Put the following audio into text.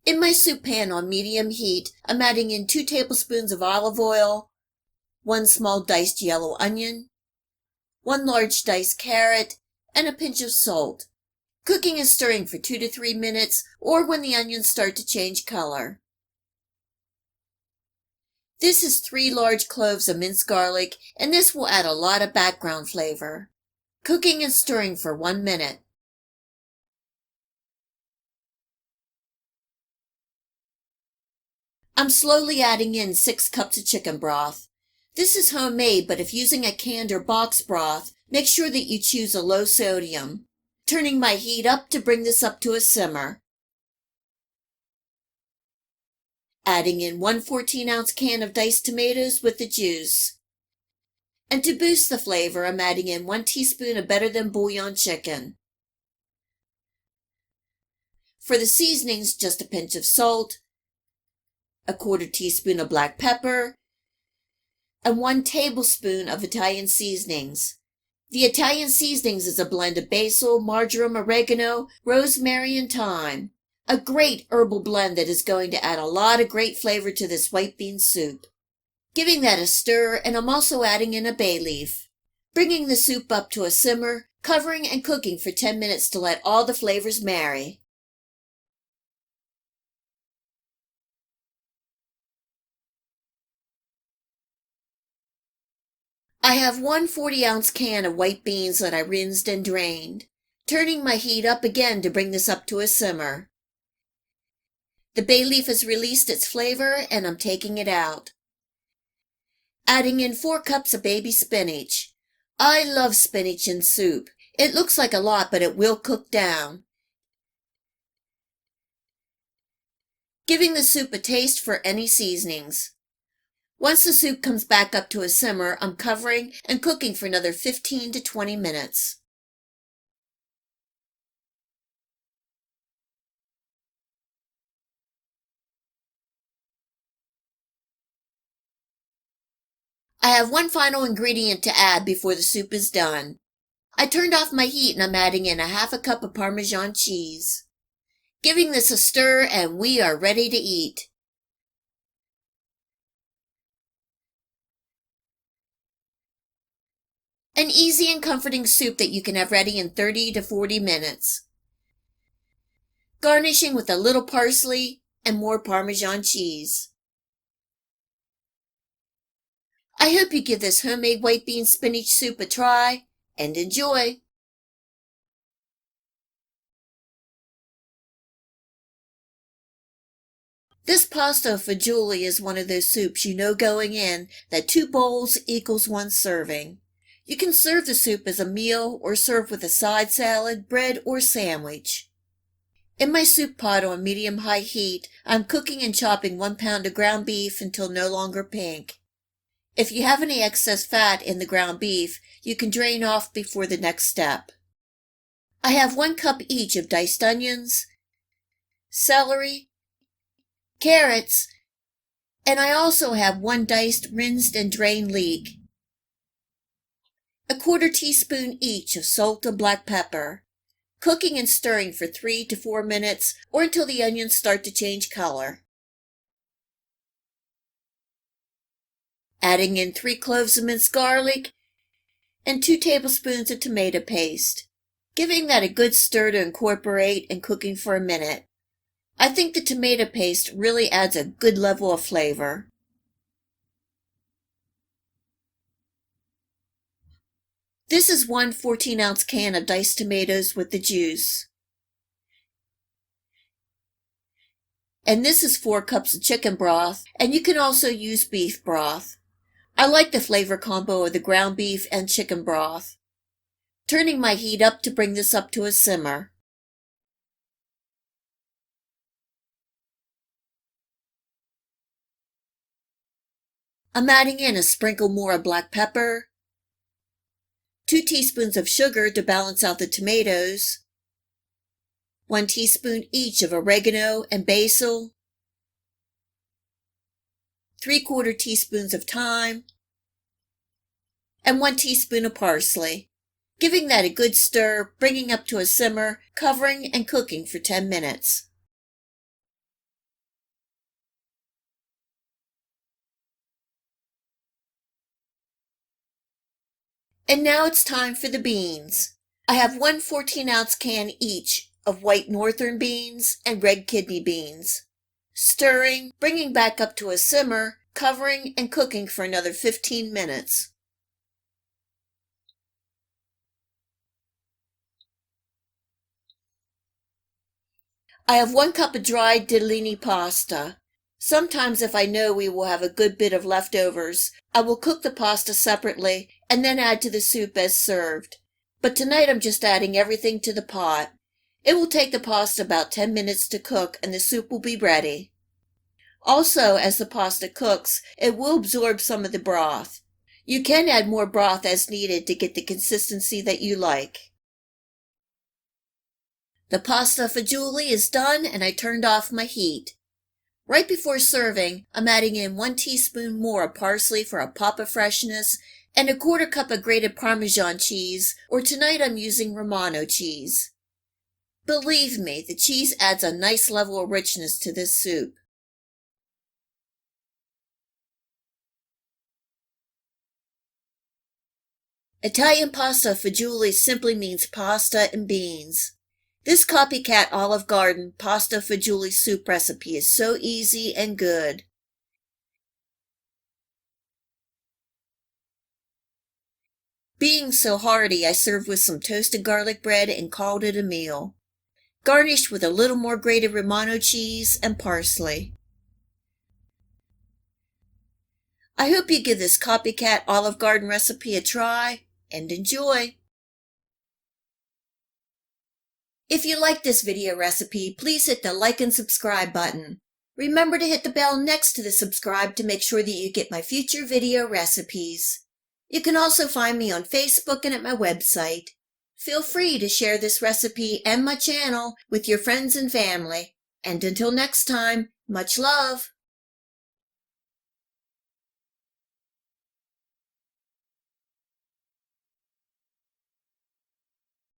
In my soup pan on medium heat, I'm adding in 2 tablespoons of olive oil, 1 small diced yellow onion, 1 large diced carrot, and a pinch of salt. Cooking and stirring for 2 to 3 minutes, or when the onions start to change color. This is 3 large cloves of minced garlic, and this will add a lot of background flavor. Cooking and stirring for 1 minute. I'm slowly adding in 6 cups of chicken broth. This is homemade, but if using a canned or box broth, make sure that you choose a low sodium. Turning my heat up to bring this up to a simmer. Adding in 1 14-ounce can of diced tomatoes with the juice. And to boost the flavor, I'm adding in 1 teaspoon of Than Bouillon chicken. For the seasonings, just a pinch of salt, a 1/4 teaspoon of black pepper, and 1 tablespoon of Italian seasonings. The Italian seasonings is a blend of basil, marjoram, oregano, rosemary, and thyme. A great herbal blend that is going to add a lot of great flavor to this white bean soup. Giving that a stir, and I'm also adding in a bay leaf. Bringing the soup up to a simmer, covering and cooking for 10 minutes to let all the flavors marry. I have 1 40-ounce can of white beans that I rinsed and drained. Turning my heat up again to bring this up to a simmer. The bay leaf has released its flavor, and I'm taking it out. Adding in 4 cups of baby spinach. I love spinach in soup. It looks like a lot, but it will cook down. Giving the soup a taste for any seasonings. Once the soup comes back up to a simmer, I'm covering and cooking for another 15 to 20 minutes. I have 1 final ingredient to add before the soup is done. I turned off my heat and I'm adding in a 1/2 cup of Parmesan cheese. Giving this a stir, and we are ready to eat. An easy and comforting soup that you can have ready in 30 to 40 minutes. Garnishing with a little parsley and more Parmesan cheese. I hope you give this homemade white bean spinach soup a try and enjoy. This pasta fagioli is one of those soups you know going in that 2 bowls equals 1 serving. You can serve the soup as a meal or serve with a side salad, bread, or sandwich. In my soup pot on medium-high heat, I'm cooking and chopping 1 pound of ground beef until no longer pink. If you have any excess fat in the ground beef, you can drain off before the next step. I have 1 cup each of diced onions, celery, carrots, and I also have 1 diced, rinsed, and drained leek. A 1/4 teaspoon each of salt and black pepper. Cooking and stirring for 3 to 4 minutes or until the onions start to change color. Adding in 3 cloves of minced garlic and 2 tablespoons of tomato paste. Giving that a good stir to incorporate and cooking for a minute. I think the tomato paste really adds a good level of flavor. This is 1 14-ounce can of diced tomatoes with the juice. And this is 4 cups of chicken broth, and you can also use beef broth. I like the flavor combo of the ground beef and chicken broth. Turning my heat up to bring this up to a simmer. I'm adding in a sprinkle more of black pepper, 2 teaspoons of sugar to balance out the tomatoes, 1 teaspoon each of oregano and basil, 3/4 teaspoons of thyme, and 1 teaspoon of parsley. Giving that a good stir, bringing up to a simmer, covering and cooking for 10 minutes. And now it's time for the beans. I have one 14-ounce can each of white northern beans and red kidney beans. Stirring, bringing back up to a simmer, covering and cooking for another 15 minutes. I have 1 cup of dried ditalini pasta. Sometimes if I know we will have a good bit of leftovers, I will cook the pasta separately and then add to the soup as served. But tonight I'm just adding everything to the pot. It will take the pasta about 10 minutes to cook and the soup will be ready. Also, as the pasta cooks, it will absorb some of the broth. You can add more broth as needed to get the consistency that you like. The pasta fagioli is done and I turned off my heat. Right before serving, I'm adding in 1 teaspoon more of parsley for a pop of freshness and a 1/4 cup of grated Parmesan cheese, or tonight I'm using Romano cheese. Believe me, the cheese adds a nice level of richness to this soup. Italian pasta fagioli simply means pasta and beans. This Copycat Olive Garden pasta fagioli soup recipe is so easy and good. Being so hearty, I served with some toasted garlic bread and called it a meal. Garnished with a little more grated Romano cheese and parsley. I hope you give this Copycat Olive Garden recipe a try and enjoy. If you like this video recipe, please hit the like and subscribe button. Remember to hit the bell next to the subscribe to make sure that you get my future video recipes. You can also find me on Facebook and at my website. Feel free to share this recipe and my channel with your friends and family. And until next time, much love!